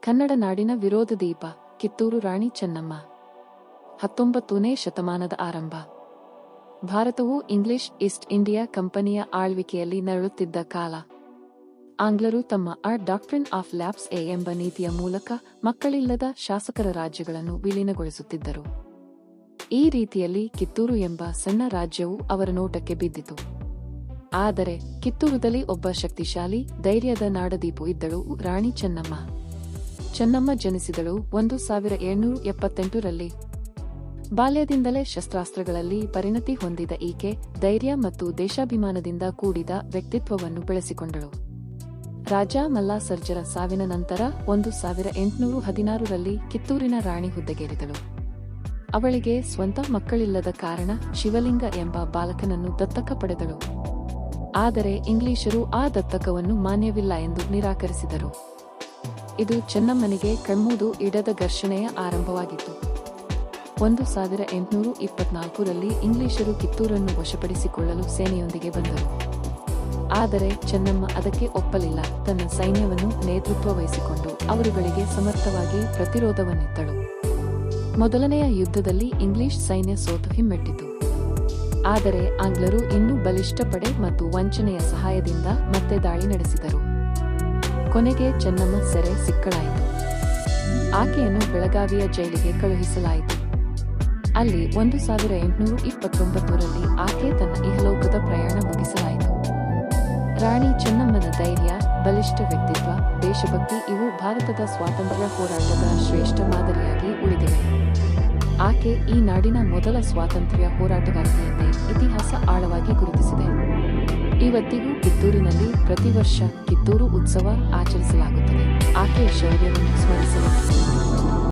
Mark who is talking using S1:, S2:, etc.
S1: ಕನ್ನಡ ನಾಡಿನ ವಿರೋಧ ದೀಪ ಕಿತ್ತೂರು ರಾಣಿ ಚೆನ್ನಮ್ಮ. 19ನೇ ಶತಮಾನದ ಆರಂಭ. ಭಾರತವು ಇಂಗ್ಲಿಷ್ ಈಸ್ಟ್ ಇಂಡಿಯಾ ಕಂಪನಿಯ ಆಳ್ವಿಕೆಯಲ್ಲಿ ನರಳುತ್ತಿದ್ದ ಕಾಲ. ಆಂಗ್ಲರು ತಮ್ಮ ಡಾಕ್ಟ್ರಿನ್ ಆಫ್ ಲ್ಯಾಪ್ಸ್ ಎಂಬ ನೀತಿಯ ಮೂಲಕ ಮಕ್ಕಳಿಲ್ಲದ ಶಾಸಕರ ರಾಜ್ಯಗಳನ್ನು ವಿಲೀನಗೊಳಿಸುತ್ತಿದ್ದರು. ಈ ರೀತಿಯಲ್ಲಿ ಕಿತ್ತೂರು ಎಂಬ ಸಣ್ಣ ರಾಜ್ಯವು ಅವರ ನೋಟಕ್ಕೆ ಬಿದ್ದಿತು. ಆದರೆ ಕಿತ್ತೂರುದಲ್ಲಿ ಒಬ್ಬ ಶಕ್ತಿಶಾಲಿ, ಧೈರ್ಯದ ನಾಡದೀಪು ಇದ್ದಳು, ರಾಣಿ ಚೆನ್ನಮ್ಮ. ಚೆನ್ನಮ್ಮ ಜನಿಸಿದಳು 1778ರಲ್ಲಿ. ಬಾಲ್ಯದಿಂದಲೇ ಶಸ್ತ್ರಾಸ್ತ್ರಗಳಲ್ಲಿ ಪರಿಣತಿ ಹೊಂದಿದ ಈಕೆ ಧೈರ್ಯ ಮತ್ತು ದೇಶಾಭಿಮಾನದಿಂದ ಕೂಡಿದ ವ್ಯಕ್ತಿತ್ವವನ್ನು ಬೆಳೆಸಿಕೊಂಡಳು. ರಾಜ ಮಲ್ಲಾಸರ್ಜರ ಸಾವಿನ ನಂತರ 1816ರಲ್ಲಿ ಕಿತ್ತೂರಿನ ರಾಣಿ ಹುದ್ದೆಗೇರಿದಳು. ಅವಳಿಗೆ ಸ್ವಂತ ಮಕ್ಕಳಿಲ್ಲದ ಕಾರಣ ಶಿವಲಿಂಗ ಎಂಬ ಬಾಲಕನನ್ನು ದತ್ತಕ ಪಡೆದಳು. ಆದರೆ ಇಂಗ್ಲಿಷರು ಆ ದತ್ತಕವನ್ನು ಮಾನ್ಯವಿಲ್ಲ ಎಂದು ನಿರಾಕರಿಸಿದರು. ಇದು ಚೆನ್ನಮ್ಮನಿಗೆ ಕಣ್ಮೂದು ಇಡದ ಘರ್ಷಣೆಯ ಆರಂಭವಾಗಿತ್ತು. 1824ರಲ್ಲಿ ಇಂಗ್ಲಿಷರು ಕಿತ್ತೂರನ್ನು ವಶಪಡಿಸಿಕೊಳ್ಳಲು ಸೇನೆಯೊಂದಿಗೆ ಬಂದರು. ಆದರೆ ಚೆನ್ನಮ್ಮ ಅದಕ್ಕೆ ಒಪ್ಪಲಿಲ್ಲ. ತನ್ನ ಸೈನ್ಯವನ್ನು ನೇತೃತ್ವ ವಹಿಸಿಕೊಂಡು ಅವರುಗಳಿಗೆ ಸಮರ್ಥವಾಗಿ ಪ್ರತಿರೋಧವನ್ನಿತ್ತಳು. ಮೊದಲನೆಯ ಯುದ್ಧದಲ್ಲಿ ಇಂಗ್ಲಿಷ್ ಸೈನ್ಯ ಸೋತು ಹಿಮ್ಮೆಟ್ಟಿತು. ಆದರೆ ಆಂಗ್ಲರು ಇನ್ನೂ ಬಲಿಷ್ಠ ಪಡೆ ಮತ್ತು ವಂಚನೆಯ ಸಹಾಯದಿಂದ ಮತ್ತೆ ದಾಳಿ ನಡೆಸಿದರು. ಕೊನೆಗೆ ಚೆನ್ನಮ್ಮ ಸೆರೆ ಸಿಕ್ಕಳಾಯಿತು. ಆಕೆಯನ್ನು ಬೆಳಗಾವಿಯ ಜೈಲಿಗೆ ಕಳುಹಿಸಲಾಯಿತು. ಅಲ್ಲಿ 1829ರಲ್ಲಿ ಆಕೆ ತನ್ನ ಇಹಲೋಕದ ಪ್ರಯಾಣ ಮುಗಿಸಲಾಯಿತು. ರಾಣಿ ಚೆನ್ನಮ್ಮನ ಧೈರ್ಯ, ಬಲಿಷ್ಠ ವ್ಯಕ್ತಿತ್ವ, ದೇಶಭಕ್ತಿ ಇವು ಭಾರತದ ಸ್ವಾತಂತ್ರ್ಯ ಹೋರಾಟದ ಶ್ರೇಷ್ಠ ಮಾದರಿಯಾಗಿ ಉಳಿದಿವೆ. ಆಕೆ ಈ ನಾಡಿನ ಮೊದಲ ಸ್ವಾತಂತ್ರ್ಯ ಹೋರಾಟಗಾರ್ತಿಯಂತೆ ಇತಿಹಾಸ ಆಳವಾಗಿ ಗುರುತಿಸಿದೆ. ಇವತ್ತಿಗೂ ಕಿತ್ತೂರಿನಲ್ಲಿ ಪ್ರತಿ ವರ್ಷ ಕಿತ್ತೂರು ಉತ್ಸವ ಆಚರಿಸಲಾಗುತ್ತದೆ. ಆಕೆಯ ಶೌರ್ಯವನ್ನು ಸ್ಮರಿಸಲು